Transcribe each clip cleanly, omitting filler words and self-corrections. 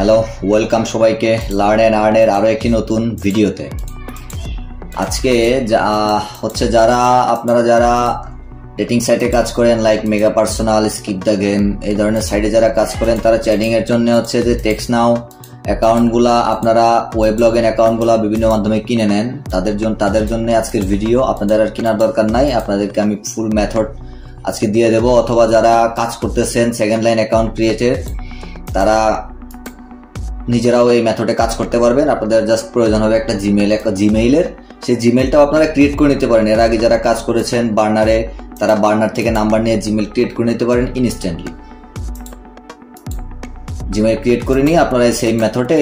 Hello, welcome সবাইকে learn and আর্নের আরও একটি নতুন ভিডিওতে। আজকে যারা ডেটিং সাইটে কাজ করেন, like mega personal, skip the game, এই ধরনের সাইটে যারা কাজ করেন, তারা চ্যাটিং এর জন্য যে টেক্সট নাও অ্যাকাউন্টগুলা, আপনারা ওয়েব লগইন অ্যাকাউন্টগুলা বিভিন্ন মাধ্যমে কিনে নেন, তাদের জন্য আজকের ভিডিও। আপনাদের আর কেনার দরকার নাই, আপনাদেরকে আমি ফুল মেথড আজকে দিয়ে দেব। অথবা যারা কাজ করতেছেন সেকেন্ড লাইন অ্যাকাউন্ট ক্রিয়েটের, তারা নিজেরাও এই মেথডে কাজ করতে পারবেন। আপনাদের জাস্ট প্রয়োজন হবে একটা জিমেইলের, সেই জিমেইলটাও আপনারা ক্রিয়েট করে নিতে পারেন। এর আগে যারা কাজ করেছেন বার্নারে, তারা বার্নার থেকে নাম্বার নিয়ে জিমেইল ক্রিয়েট করে নিতে পারেন ইনস্ট্যান্টলি। জিমেইল ক্রিয়েট করে নিয়ে আপনারা সেই মেথডে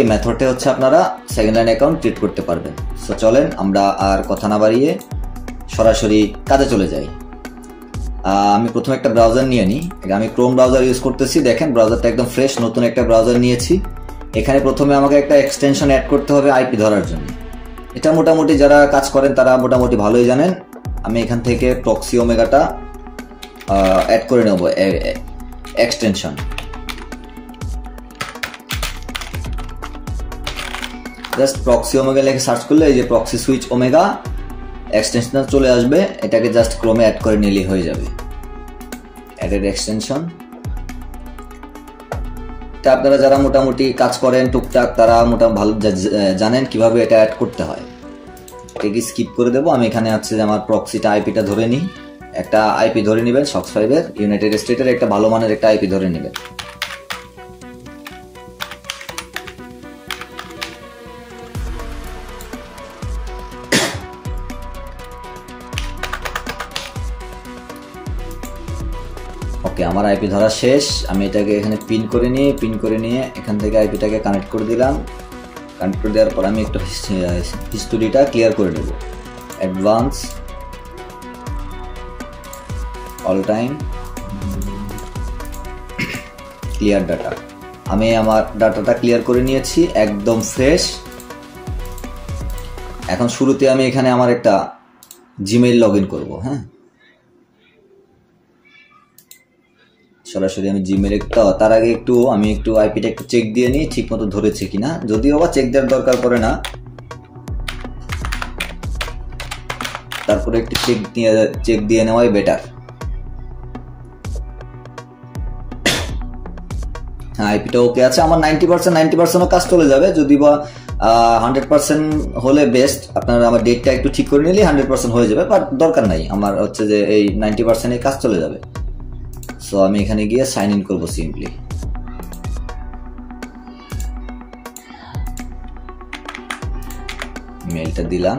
আপনারা সেকেন্ড লাইন অ্যাকাউন্ট ক্রিয়েট করতে পারবেন। সো চলেন আমরা আর কথা না বাড়িয়ে সরাসরি কাজে চলে যাই। আমি প্রথমে একটা ব্রাউজার নিয়ে নিই। আমি ক্রোম ব্রাউজার ইউজ করতেছি। দেখেন ব্রাউজারটা একদম ফ্রেশ, নতুন একটা ব্রাউজার নিয়েছি। এখানে প্রথমে আমাকে একটা এক্সটেনশন অ্যাড করতে হবে আইপি ধরার জন্য। এটা মোটামুটি যারা কাজ করেন তারা মোটামুটি ভালোই জানেন। আমি এখান থেকে প্রক্সি ওমেগাটা অ্যাড করে নেব এক্সটেনশন। জাস্ট প্রক্সি ওমেগা লিখে সার্চ করলে এই যে প্রক্সি সুইচ ওমেগা এক্সটেনশন চলে আসবে। এটাকে জাস্ট ক্রোমে অ্যাড করে নিলেই হয়ে যাবে। Added extension. আপনারা যারা মোটামুটি কাজ করেন টুকটাক, তারা মোটামুটি ভালো জানেন কিভাবে এটা অ্যাড করতে হয়। এটাকে স্কিপ করে দেবো। আমি এখানে যে আমার প্রক্সিটা আইপিটা ধরে নিই। একটা আইপি ধরে নেবেন, সক্স 5-এর ইউনাইটেড স্টেটের একটা ভালো মানের একটা আইপি ধরে নেবেন। ওকে, আমার আইপি ধরা শেষ। আমি এটাকে এখানে পিন করে নিয়ে এখান থেকে আইপিটাকে কানেক্ট করে দিলাম। কানেক্ট করে দেওয়ার পর আমি একটু হিস্টোরিটা ক্লিয়ার করে নেব। Advance, all time, clear data. আমি আমার ডাটাটা ক্লিয়ার করে নিয়েছি, একদম ফ্রেশ। এখন শুরুতে আমি এখানে আমার একটা জিমেইল লগ ইন করবো। হ্যাঁ, সরাসরি আমি জিমেইলে, তার আগে আমি একটু আইপিটা একটু চেক দিয়ে নিই ঠিক মতো ধরেছে কিনা। যদিও বা চেক দেওয়ার দরকার পড়ে না, তারপরে একটু চেক দিয়ে নেওয়াই বেটার। হ্যাঁ, আইপিটা ওকে আছে। আমার 90% কাজ চলে যাবে। যদি বা 100% হলে বেস্ট। আপনারা আমার ডেটটা একটু ঠিক করে নিলে 100% হয়ে যাবে, বাট দরকার নাই। আমার যে এই 90% কাজ চলে যাবে। সো আমি এখানে গিয়ে সাইন ইন করবো সিম্পলি। মেলটা দিলাম,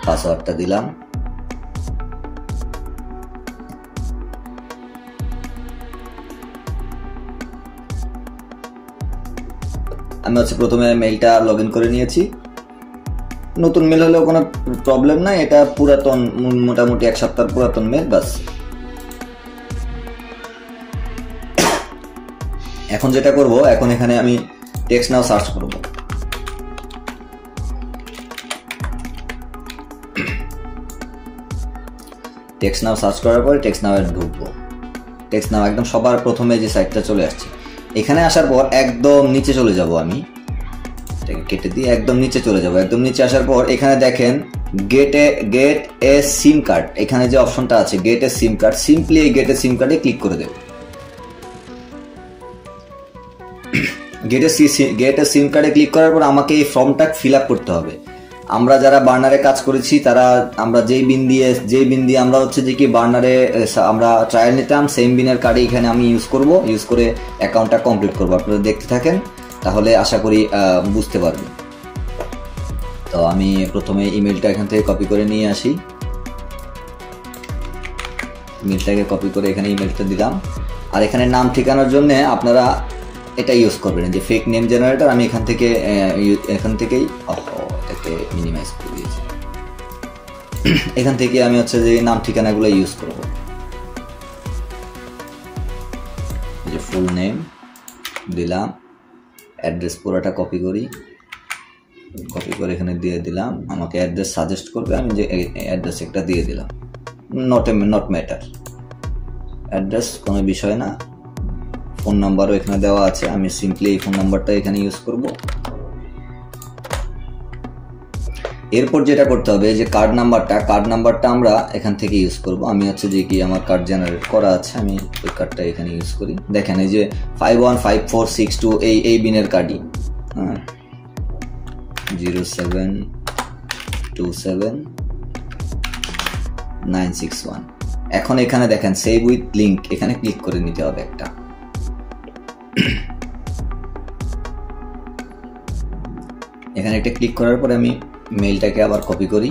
পাসওয়ার্ডটা দিলাম। আমি প্রথমে মেইলটা লগ ইন করে নিয়েছি। নতুন মেল হলেও কোনো প্রবলেম নাই, এটা পুরাতন, মোটামুটি 1 সপ্তাহ পুরাতন মেল। বাস এখন যেটা করব, এখন এখানে আমি টেক্সট নাও সার্চ করব। টেক্সট নাও সার্চ করার পরে টেক্সট নাও ঢুকবো। টেক্সট নাও একদম সবার প্রথমে যে সাইটটা চলে আসছে। এখানে আসার পর একদম নিচে চলে যাব। আমি কেটে দিয়ে একদম নিচে চলে যাব। একদম নিচে আসার পর এখানে দেখেন গেট এ সিম কার্ড, এখানে যে অপশনটা আছে গেট এ সিম কার্ড, সিম্পলি এই গেট এ সিম কার্ডে ক্লিক করে দেব। গেট এ সিম কার্ডে ক্লিক করার পর আমাকে এই ফর্মটা ফিল আপ করতে হবে। আমরা যারা বার্নারে কাজ করেছি, তারা আমরা যেই বিন দিয়ে আমরা কি বার্নারে আমরা ট্রায়াল নিতাম, সেম বিনের কার্ডে এখানে আমি ইউজ করে অ্যাকাউন্টটা কমপ্লিট করবো। আপনারা দেখতে থাকেন, তাহলে আশা করি বুঝতে পারবেন। তো আমি প্রথমে ইমেলটা এখান থেকে কপি করে নিয়ে আসি। ইমেলটাকে কপি করে এখানে ইমেলটা দিলাম। আর এখানে নাম ঠিকানার জন্য আপনারা এটা ইউজ করবেন, যে ফেক নেম জেনারেটর। আমি এখান থেকেই এটাকে মিনিমাইজ করে দিয়েছি। এখান থেকে আমি যে নাম ঠিকানাগুলো ইউজ করব, যে ফুল নেম দিলাম, অ্যাড্রেস পুরোটা কপি করে এখানে দিয়ে দিলাম। আমাকে অ্যাড্রেস সাজেস্ট করবে, আমি যে অ্যাড্রেস একটা দিয়ে দিলাম। Not matter. অ্যাড্রেস কোনো বিষয় না, ফোন নাম্বারও এখানে দেওয়া আছে, আমি সিম্পলি এই ফোন নাম্বারটা এখানে ইউজ করব। এরপর যেটা করতে হবে যে কার্ড নাম্বারটা আমরা এখান থেকে ইউজ করব। আমি হচ্ছে যে কি আমার কার্ড জেনারেট করা আছে, আমি ওই কার্ডটা এখানে ইউজ করি। দেখেন এই যে 515462 এই বিনের কার্ডই, হ্যাঁ 0727961। এখন এখানে দেখেন সেভ উইথ লিংক, এখানে ক্লিক করে নিতে হবে একটা। এখানে একটা ক্লিক করার পরে আমি মেইলটাকে আবার কপি করি,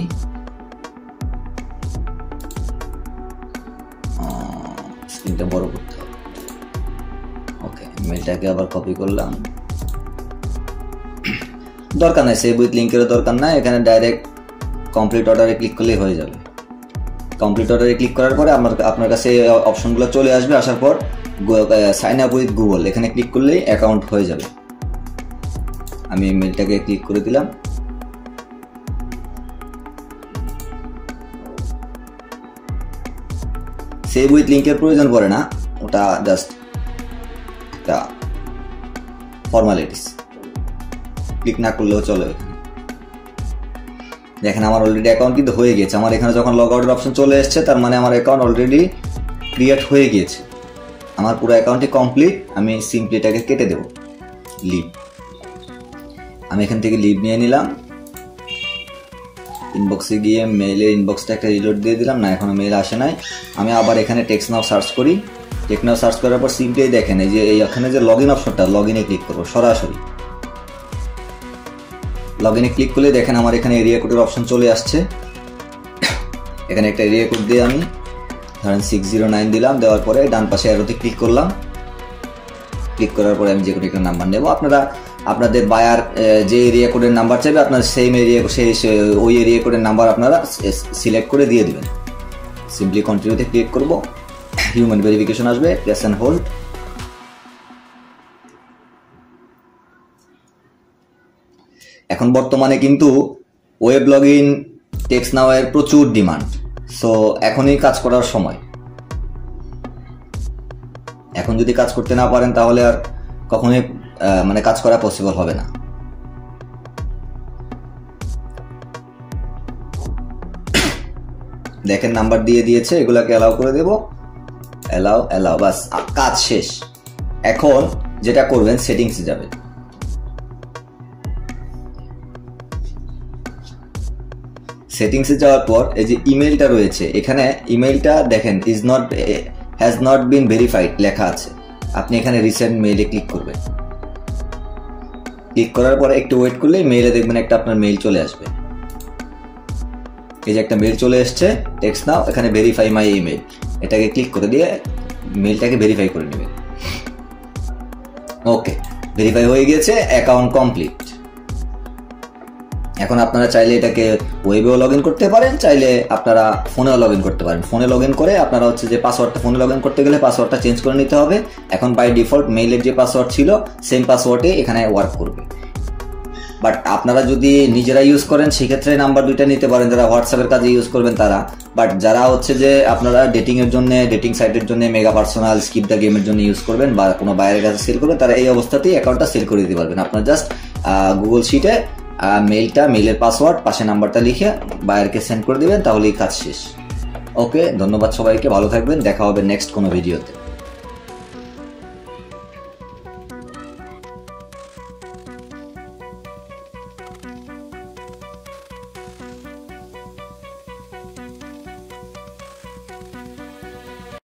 স্ক্রিনটা বড় করতে হবে। ওকে, মেইলটাকে আবার কপি করলাম, দরকার নাই সেভ উইথ লিঙ্কের দরকার নাই, এখানে ডাইরেক্ট কমপ্লিট অর্ডারে ক্লিক করলেই হয়ে যাবে। কমপ্লিট অর্ডারে ক্লিক করার পরে আপনার কাছে এই অপশনগুলো চলে আসবে, আসার পর সাইন আপ উইথ গুগল এখানে ক্লিক করলেই অ্যাকাউন্ট হয়ে যাবে। আমি মেইলটাকে ক্লিক করে দিলাম। সেভ উইথ লিঙ্কের প্রয়োজন পড়ে না, ওটা জাস্ট একটা ফর্মালিটিস, ক্লিক না করলেও চলে। এখানে দেখেন আমার অলরেডি অ্যাকাউন্ট কিন্তু হয়ে গিয়েছে। আমার এখানে যখন লগ আউটের অপশন চলে এসেছে তার মানে আমার অ্যাকাউন্ট অলরেডি ক্রিয়েট হয়ে গিয়েছে, আমার পুরো অ্যাকাউন্টটি কমপ্লিট। আমি সিম্পলি এটাকে কেটে দেব, লিভ। আমি এখান থেকে লিভ নিয়ে নিলাম, ইনবক্সে গিয়ে মেইলের ইনবক্সটা একটা রিলোড দিয়ে দিলাম, না এখনো মেইল আসে নাই। আমি আবার এখানে টেক্সট নাও সার্চ করি, টেক্সট নাও সার্চ করার পর সিম্পলি দেখেন এই যে এখানে যে লগ ইন অপশনটা, লগ ইনে ক্লিক করবো সরাসরি। লগ ইনে ক্লিক করলে দেখেন আমার এখানে এরিয়া কোডের অপশন চলে আসছে। এখানে একটা এরিয়া কোড দিয়ে আমি ধরেন 609 দিলাম, দেওয়ার পরে ডান পাশে অ্যারোতে ক্লিক করলাম। ক্লিক করার পরে আমি যে কোনো একটা নাম্বার নেব। আপনারা আপনাদের বায়ার যে এরিয়া কোডের নাম্বার চাইবে আপনার সেম এরিয়া ওই এরিয়া কোডের নাম্বার আপনারা সিলেক্ট করে দিয়ে দিবেন। সিম্পলি কন্টিনিউতে ক্লিক করব, হিউম্যান ভেরিফিকেশন আসবে, প্রেস এন্ড হোল্ড। এখন বর্তমানে কিন্তু ওয়েব লগ ইন টেক্সট নাও এর প্রচুর ডিমান্ড, সো এখনই কাজ করার সময়। এখন যদি কাজ করতে না পারেন তাহলে আর কখনোই মানে কাজ করা পসিবল হবে না। দেখেন নাম্বার দিয়ে দিয়েছে, এগুলাকে অ্যালাউ করে দেব, অ্যালাউ, বাস কাজ শেষ। এখন যেটা করবেন সেটিংসে যাবেন, সেটিংসে যাওয়ার পর এই যে ইমেলটা রয়েছে এখানে, ইমেলটা দেখেন হ্যাজ নট বিন ভেরিফাইড লেখা আছে। আপনি এখানে রিসেন্ট মেইলে ক্লিক করবেন, ক্লিক করার পরে একটু ওয়েট করলে মেইলে দেখবেন একটা আপনার মেইল চলে আসবে। এই যে একটা মেইল চলে এসছে টেক্সট নাও, এখানে ভেরিফাই মাই ইমেল, এটাকে ক্লিক করে দিয়ে মেইলটাকে ভেরিফাই করে নেবেন। ওকে, ভেরিফাই হয়ে গিয়েছে, অ্যাকাউন্ট কমপ্লিট। এখন আপনারা চাইলে এটাকে ওয়েবেও লগ ইন করতে পারেন, চাইলে আপনারা ফোনেও লগ ইন করতে পারেন। ফোনে লগ ইন করে আপনারা হচ্ছে যে পাসওয়ার্ডটা, ফোনে লগ ইন করতে গেলে পাসওয়ার্ডটা চেঞ্জ করে নিতে হবে। এখন বাই ডিফল্ট মেইলের যে পাসওয়ার্ড ছিল সেম পাসওয়ার্ডে এখানে ওয়ার্ক করবে। বাট আপনারা যদি নিজেরা ইউজ করেন সেক্ষেত্রে নাম্বার দুইটা নিতে পারেন, যারা হোয়াটসঅ্যাপের কাজে ইউজ করবেন তারা। বাট যারা হচ্ছে যে আপনারা ডেটিং এর জন্য, ডেটিং সাইটের জন্য, মেগা পার্সোনাল, স্কিপ দ্য গেমের জন্য ইউজ করবেন বা কোনো বাইরের কাছে সেল করবেন, তারা এই অবস্থাতেই অ্যাকাউন্টটা সেল করে দিতে পারবেন। আপনার জাস্ট গুগল শিটে মেইলের পাসওয়ার্ড পাশে নাম্বারটা লিখে বায়ারকে সেন্ড করে দিবেন, তাহলেই কাজ শেষ। ওকে, ধন্যবাদ সবাইকে, ভালো থাকবেন, দেখা হবে নেক্সট কোনো ভিডিওতে।